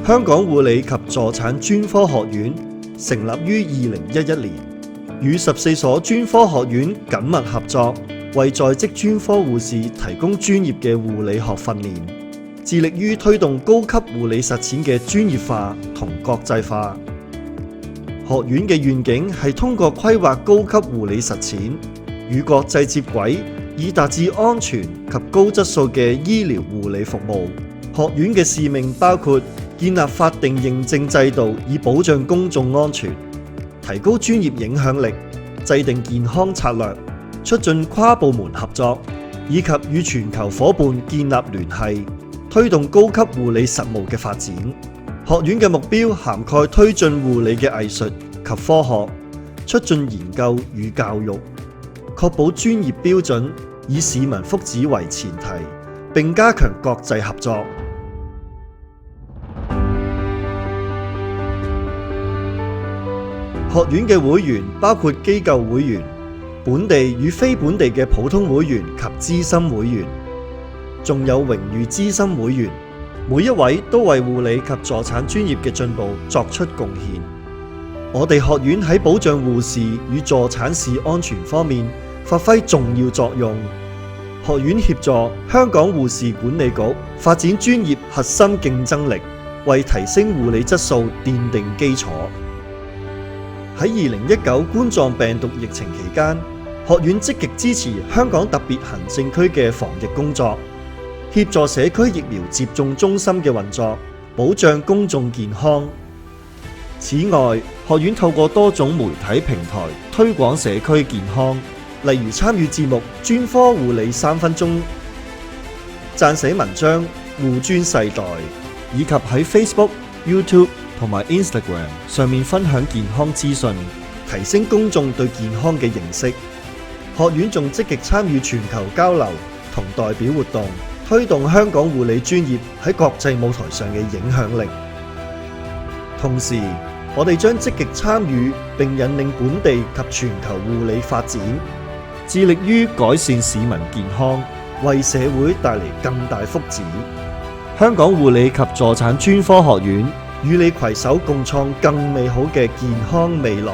香港護理及助產專科學院成立於2011年，與14所專科學院緊密合作，為在職專科護士提供專業嘅護理學訓練，致力於推動高級護理實踐嘅專業化同國際化。學院嘅願景係通過規劃高級護理實踐，與國際接軌，以達至安全及高質素嘅醫療護理服務。學院嘅使命包括建立法定認證制度，以保障公眾安全，提高專業影響力，制定健康策略，促進跨部門合作，以及與全球夥伴建立聯繫，推動高級護理實務嘅發展。學院嘅目標涵蓋推進護理嘅藝術及科學，促進研究與教育，確保專業標準，以市民福祉為前提，並加強國際合作。學院嘅會員包括機構會員、本地與非本地嘅普通會員及資深會員，仲有榮譽資深會員，每一位都為護理及助產專業嘅進步作出貢獻。我哋學院喺保障護士與助產士安全方面發揮重要作用。學院協助香港護士管理局發展專業核心競爭力，為提升護理質素奠定基礎。喺2019冠狀病毒疫情期間，學院積極支持香港特別行政區嘅防疫工作，協助社區疫苗接種中心嘅運作，保障公眾健康。此外，學院透過多種媒體平台推廣社區健康，例如參與節目《專科護理3分鐘》、撰寫文章《護專世代》，以及喺 Facebook、YouTube同埋 Instagram 上面分享健康資訊，提升公眾對健康嘅認識。學院仲積極參與全球交流同代表活動，推動香港護理專業喺國際舞台上嘅影響力。同時，我哋將積極參與並引領本地及全球護理發展，致力於改善市民健康，為社會帶嚟更大福祉。香港護理及助產專科學院與你攜手共創更美好嘅健康未來。